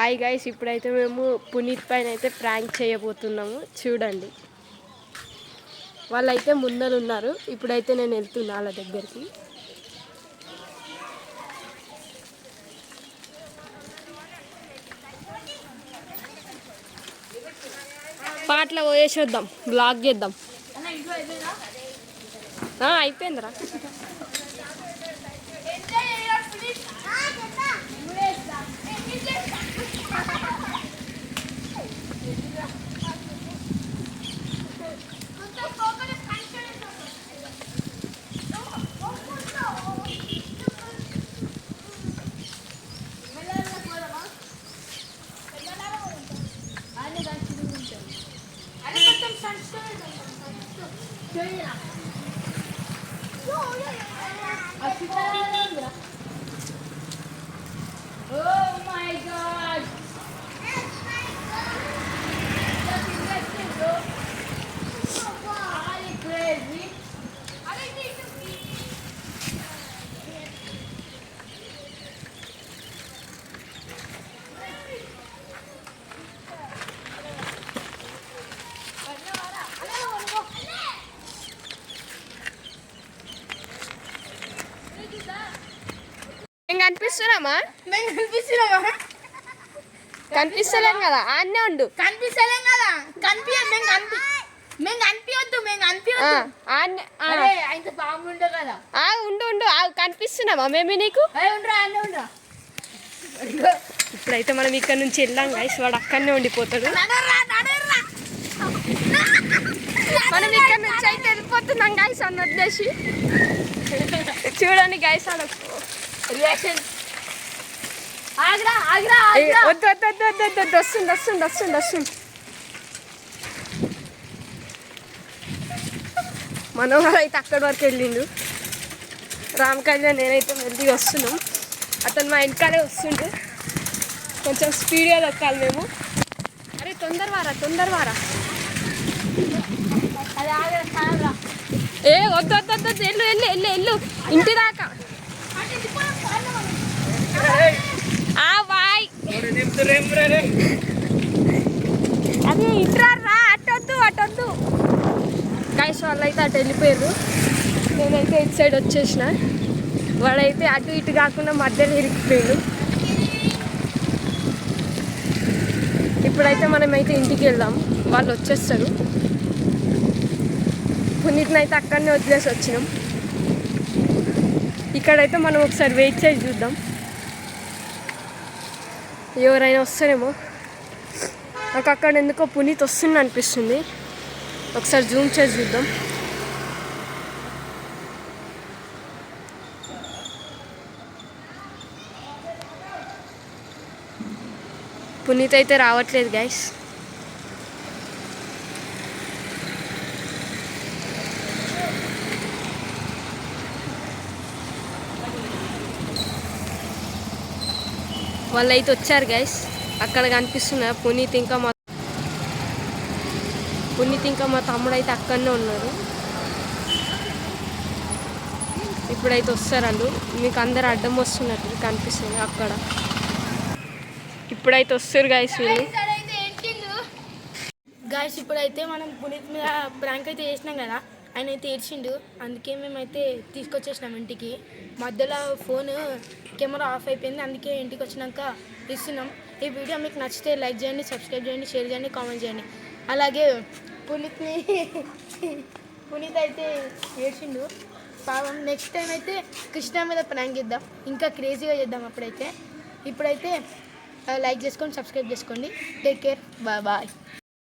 Hi guys, ఇప్పుడైతే మేము పునీత్ పైన అయితే ప్రాంక్ చేయబోతున్నాము. చూడండి, వాళ్ళైతే ముందర ఉన్నారు. ఇప్పుడైతే నేను వెళ్తున్నా వాళ్ళ దగ్గరికి. పాటలు పోయేసొద్దాం, బ్లాగ్ చేద్దాం. అయిపోయిందిరా. Oh my God! That's interesting, bro. Are you crazy? కనిపిస్తున్నామా? కనిపిస్తలేం కదా, అన్నే ఉండు. కనిపిస్తలేం కదా, ఉండు ఉండు, కనిపిస్తున్నామా మేము నీకు? ఇప్పుడైతే మనం ఇక్కడ నుంచి వెళ్ళాం గైస్, వాడు అక్కడనే ఉండిపోతాడు. మనం ఇక్కడ నుంచి అయితే వెళ్ళిపోతున్నాం గైస్ అని వదిలేసి. చూడండి గైస్, అలా రియాక్షన్. వస్తుంది. మనోహర్ అయితే అక్కడి వరకు వెళ్ళిండు. రామ్ కళ్యాణ్ నేనైతే వెళ్ళి వస్తున్నాం. అతను మా వెనకాలే వస్తుండు. కొంచెం స్పీడ్గా దొక్కాలి మేము. అరే తొందర వారా. వద్దు వెళ్ళు ఇంటి దాకా. బాయ్. అది ఇట్రా, అటొద్దు. గైస్ వాళ్ళైతే అటు వెళ్ళిపోయారు. నేనైతే ఇటు సైడ్ వచ్చేసిన. వాడైతే అటు ఇటు కాకుండా మధ్యలో ఇరికిపోయాడు. ఇప్పుడైతే మనమైతే ఇంటికి వెళ్దాం, వాళ్ళు వచ్చేస్తారు. పునీత్ని అయితే అక్కడనే వదిలేసి వచ్చినాం. ఇక్కడైతే మనం ఒకసారి వెయిట్ చేసి చూద్దాం, ఎవరైనా వస్తారేమో. నాకు అక్కడ ఎందుకో పునీత్ వస్తుంది అనిపిస్తుంది. ఒకసారి జూమ్ చేసి చూద్దాం. పునీత్ అయితే రావట్లేదు గైస్. వాళ్ళు అయితే వచ్చారు గైస్. అక్కడ కనిపిస్తున్నారు పునీత్ ఇంకా మా తమ్ముడు అయితే అక్కడనే ఉన్నారు. ఇప్పుడైతే వస్తారు వాళ్ళు. మీకు అందరు అడ్డం వస్తున్నట్టు కనిపిస్తుంది అక్కడ. ఇప్పుడైతే వస్తారు గైస్ వీళ్ళు. గైస్ ఇప్పుడైతే మనం పునీత్ మీద ప్రాంక్ అయితే చేసినాం కదా, ఆయన అయితే ఏడ్చిండు. అందుకే మేమైతే తీసుకొచ్చేసినాం ఇంటికి. మధ్యలో ఫోన్ కెమెరా ఆఫ్ అయిపోయింది, అందుకే ఇంటికి వచ్చినాక ఇస్తున్నాం. ఈ వీడియో మీకు నచ్చితే లైక్ చేయండి, సబ్స్క్రైబ్ చేయండి, షేర్ చేయండి, కామెంట్ చేయండి. అలాగే పునీత్ అయితే ఏడ్చిండు పాపం. నెక్స్ట్ టైం అయితే కృష్ణ మీద ప్రాంక్ చేద్దాం, ఇంకా క్రేజీగా చేద్దాం. ఇప్పుడైతే లైక్ చేసుకోండి, సబ్స్క్రైబ్ చేసుకోండి. Take care, bye.